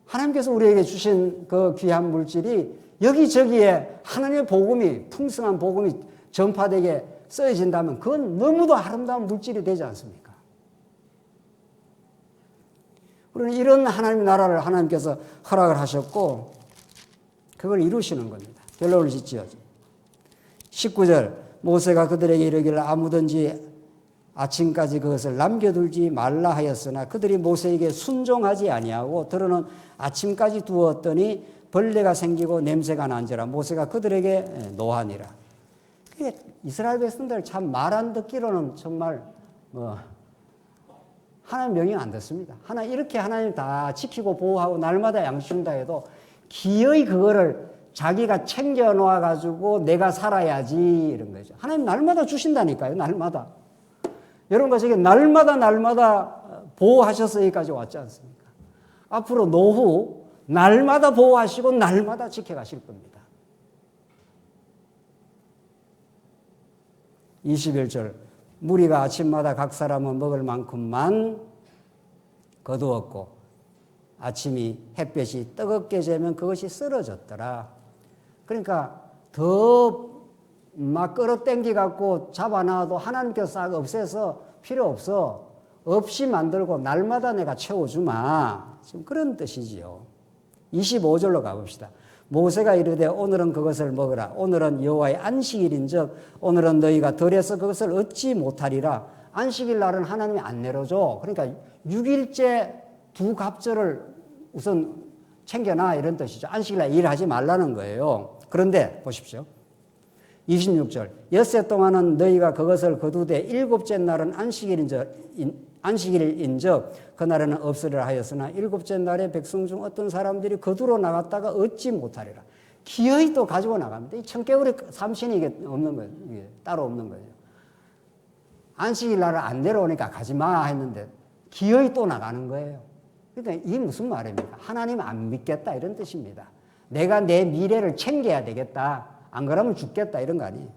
S1: 하나님께서 우리에게 주신 그 귀한 물질이 여기저기에 하나님의 복음이, 풍성한 복음이 전파되게 쓰여진다면 그건 너무도 아름다운 물질이 되지 않습니까? 우리는 이런 하나님의 나라를 하나님께서 허락을 하셨고 그걸 이루시는 겁니다. 결론을 짓지요. 19절, 모세가 그들에게 이르기를 아무든지 아침까지 그것을 남겨두지 말라 하였으나 그들이 모세에게 순종하지 아니하고 더러는 아침까지 두었더니 벌레가 생기고 냄새가 난지라 모세가 그들에게 노하니라. 이스라엘 백성들 참 말 안 듣기로는 정말 하나님 명령 안 듣습니다. 이렇게 하나님 다 지키고 보호하고 날마다 양식 준다 해도 기어이 그거를 자기가 챙겨 놓아 가지고 내가 살아야지 이런 거죠. 하나님 날마다 주신다니까요. 날마다. 여러분과 저게 날마다 보호하셔서 여기까지 왔지 않습니까? 앞으로 노후 날마다 보호하시고 날마다 지켜가실 겁니다. 21절, 무리가 아침마다 각 사람은 먹을 만큼만 거두었고 아침이 햇볕이 뜨겁게 재면 그것이 쓰러졌더라. 그러니까 더 막 끌어당기 갖고 잡아놔도 하나님께서 싹 없애서 필요 없어. 없이 만들고 날마다 내가 채워주마. 지금 그런 뜻이지요. 25절로 가봅시다. 모세가 이르되 오늘은 그것을 먹으라. 오늘은 여호와의 안식일인즉 오늘은 너희가 덜해서 그것을 얻지 못하리라. 안식일 날은 하나님이 안 내려줘. 그러니까 6일째 두 갑절을 우선 챙겨놔 이런 뜻이죠. 안식일 날 일하지 말라는 거예요. 그런데 보십시오. 26절, 엿새 동안은 너희가 그것을 거두되 일곱째 날은 안식일인즉 그날에는 없으리라 하였으나 일곱째 날에 백성 중 어떤 사람들이 거두러 나갔다가 얻지 못하리라. 기어이 또 가지고 나갑니다. 이 청개구리 삼신이 이게 없는 거예요. 이게 따로 없는 거예요. 안식일 날을 안 내려오니까 가지 마 했는데 기어이 또 나가는 거예요. 그러니까 이게 무슨 말입니까? 하나님 안 믿겠다 이런 뜻입니다. 내가 내 미래를 챙겨야 되겠다. 안 그러면 죽겠다 이런 거 아니에요.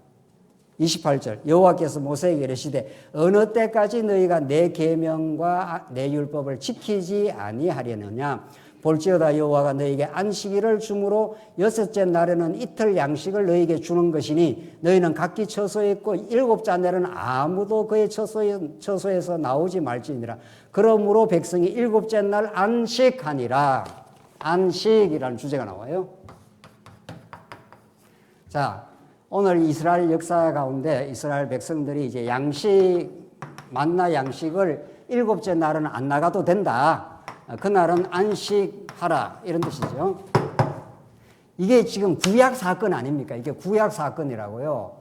S1: 28절, 여호와께서 모세에게 이르시되 어느 때까지 너희가 내 계명과 내 율법을 지키지 아니하려느냐. 볼지어다 여호와가 너희에게 안식일을 주므로 여섯째 날에는 이틀 양식을 너희에게 주는 것이니 너희는 각기 처소에 있고 일곱째 날에는 아무도 그의 처소에서 나오지 말지니라. 그러므로 백성이 일곱째 날 안식하니라. 안식이라는 주제가 나와요. 자, 오늘 이스라엘 역사 가운데 이스라엘 백성들이 이제 만나 양식을 일곱째 날은 안 나가도 된다. 그날은 안식하라. 이런 뜻이죠. 이게 지금 구약 사건 아닙니까? 이게 구약 사건이라고요.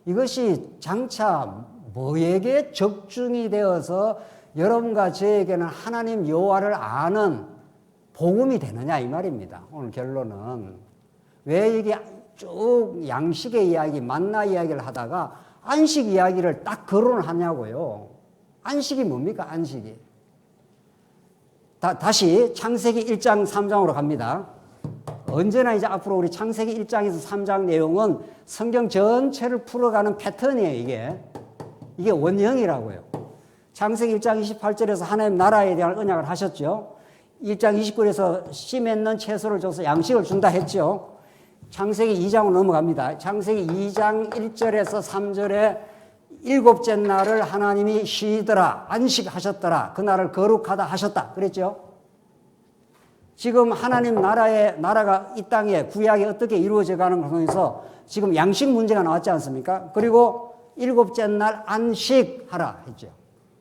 S1: 이것이 장차 뭐에게 적중이 되어서 여러분과 저에게는 하나님 여호와를 아는 복음이 되느냐 이 말입니다. 오늘 결론은 왜 이게 쭉 양식의 이야기, 만나 이야기를 하다가 안식 이야기를 딱 거론을 하냐고요. 안식이 뭡니까? 안식이. 다시 창세기 1장 3장으로 갑니다. 언제나 이제 앞으로 우리 창세기 1장에서 3장 내용은 성경 전체를 풀어가는 패턴이에요, 이게 원형이라고요. 창세기 1장 28절에서 하나님 나라에 대한 언약을 하셨죠. 1장 29절에서 씨 맺는 채소를 줘서 양식을 준다 했죠. 창세기 2장으로 넘어갑니다. 창세기 2장 1절에서 3절에 일곱째 날을 하나님이 쉬더라, 안식하셨더라, 그날을 거룩하다 하셨다 그랬죠. 지금 하나님 나라가 이 땅에 구약이 어떻게 이루어져 가는 것에서 지금 양식 문제가 나왔지 않습니까? 그리고 일곱째 날 안식하라 했죠.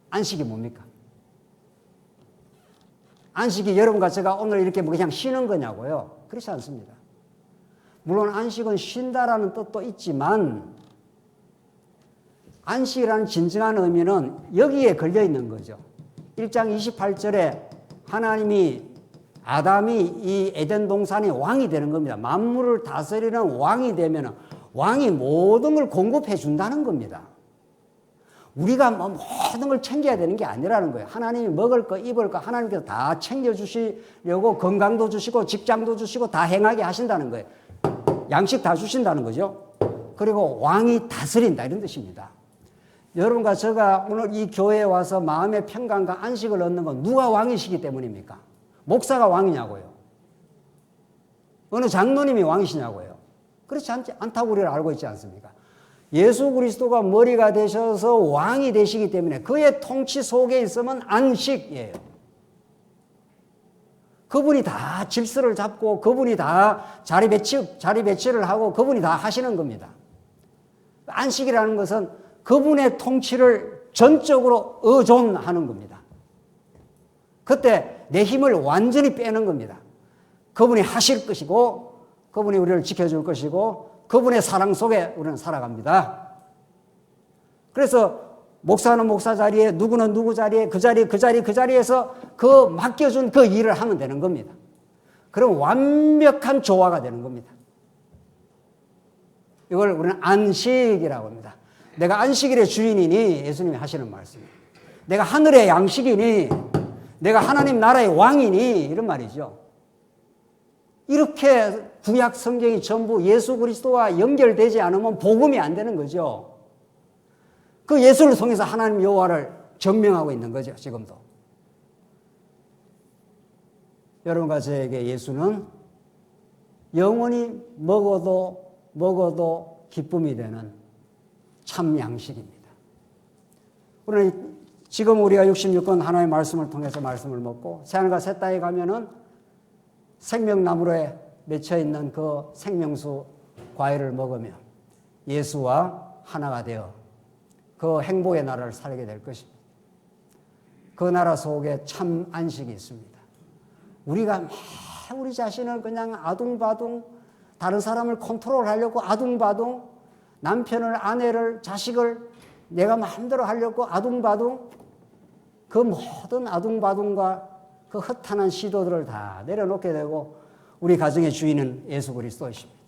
S1: 안식이 뭡니까? 안식이 여러분과 제가 오늘 이렇게 그냥 쉬는 거냐고요? 그렇지 않습니다. 물론 안식은 쉰다라는 뜻도 있지만 안식이라는 진정한 의미는 여기에 걸려 있는 거죠. 1장 28절에 아담이 이 에덴 동산이 왕이 되는 겁니다. 만물을 다스리는 왕이 되면 왕이 모든 걸 공급해 준다는 겁니다. 우리가 모든 걸 챙겨야 되는 게 아니라는 거예요. 하나님이 먹을 거, 입을 거 하나님께서 다 챙겨주시려고 건강도 주시고 직장도 주시고 다 행하게 하신다는 거예요. 양식 다 주신다는 거죠. 그리고 왕이 다스린다 이런 뜻입니다. 여러분과 제가 오늘 이 교회에 와서 마음의 평강과 안식을 얻는 건 누가 왕이시기 때문입니까? 목사가 왕이냐고요? 어느 장로님이 왕이시냐고요? 그렇지 않다고 우리는 알고 있지 않습니까? 예수 그리스도가 머리가 되셔서 왕이 되시기 때문에 그의 통치 속에 있으면 안식이에요. 그분이 다 질서를 잡고 그분이 다 자리 배치를 하고 그분이 다 하시는 겁니다. 안식이라는 것은 그분의 통치를 전적으로 의존하는 겁니다. 그때 내 힘을 완전히 빼는 겁니다. 그분이 하실 것이고 그분이 우리를 지켜줄 것이고 그분의 사랑 속에 우리는 살아갑니다. 그래서 목사는 목사 자리에 누구는 누구 자리에 그 자리에서 그 맡겨준 그 일을 하면 되는 겁니다. 그럼 완벽한 조화가 되는 겁니다. 이걸 우리는 안식이라고 합니다. 내가 안식일의 주인이니 예수님이 하시는 말씀입니다. 내가 하늘의 양식이니 내가 하나님 나라의 왕이니 이런 말이죠. 이렇게 구약 성경이 전부 예수 그리스도와 연결되지 않으면 복음이 안 되는 거죠. 그 예수를 통해서 하나님 여호와를 증명하고 있는 거죠. 지금도. 여러분과 저에게 예수는 영원히 먹어도 기쁨이 되는 참 양식입니다. 우리는 지금 우리가 66권 하나님의 말씀을 통해서 말씀을 먹고 새하늘과 새 땅에 가면은 생명나무에 맺혀 있는 그 생명수 과일을 먹으며 예수와 하나가 되어 그 행복의 나라를 살게 될 것입니다. 그 나라 속에 참 안식이 있습니다. 우리가 우리 자신을 그냥 아둥바둥 다른 사람을 컨트롤하려고 아둥바둥 남편을 아내를 자식을 내가 마음대로 하려고 아둥바둥 그 모든 아둥바둥과 그 허탄한 시도들을 다 내려놓게 되고 우리 가정의 주인은 예수 그리스도이십니다.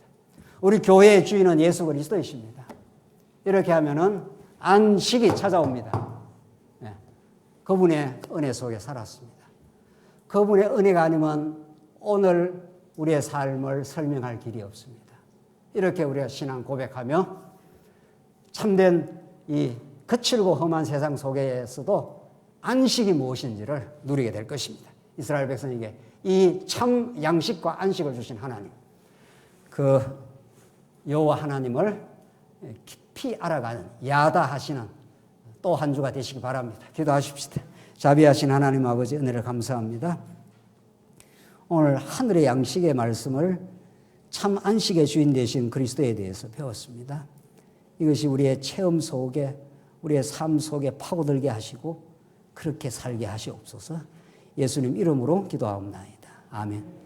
S1: 우리 교회의 주인은 예수 그리스도이십니다. 이렇게 하면은 안식이 찾아옵니다. 네. 그분의 은혜 속에 살았습니다. 그분의 은혜가 아니면 오늘 우리의 삶을 설명할 길이 없습니다. 이렇게 우리가 신앙 고백하며 참된 이 거칠고 험한 세상 속에서도 안식이 무엇인지를 누리게 될 것입니다. 이스라엘 백성에게 이 참 양식과 안식을 주신 하나님, 그 여호와 하나님을 깊이 알아가는 야다하시는 또 한 주가 되시기 바랍니다. 기도하십시다. 자비하신 하나님 아버지 은혜를 감사합니다. 오늘 하늘의 양식의 말씀을 참 안식의 주인 되신 그리스도에 대해서 배웠습니다. 이것이 우리의 체험 속에 우리의 삶 속에 파고들게 하시고 그렇게 살게 하시옵소서. 예수님 이름으로 기도하옵나이다. 아멘.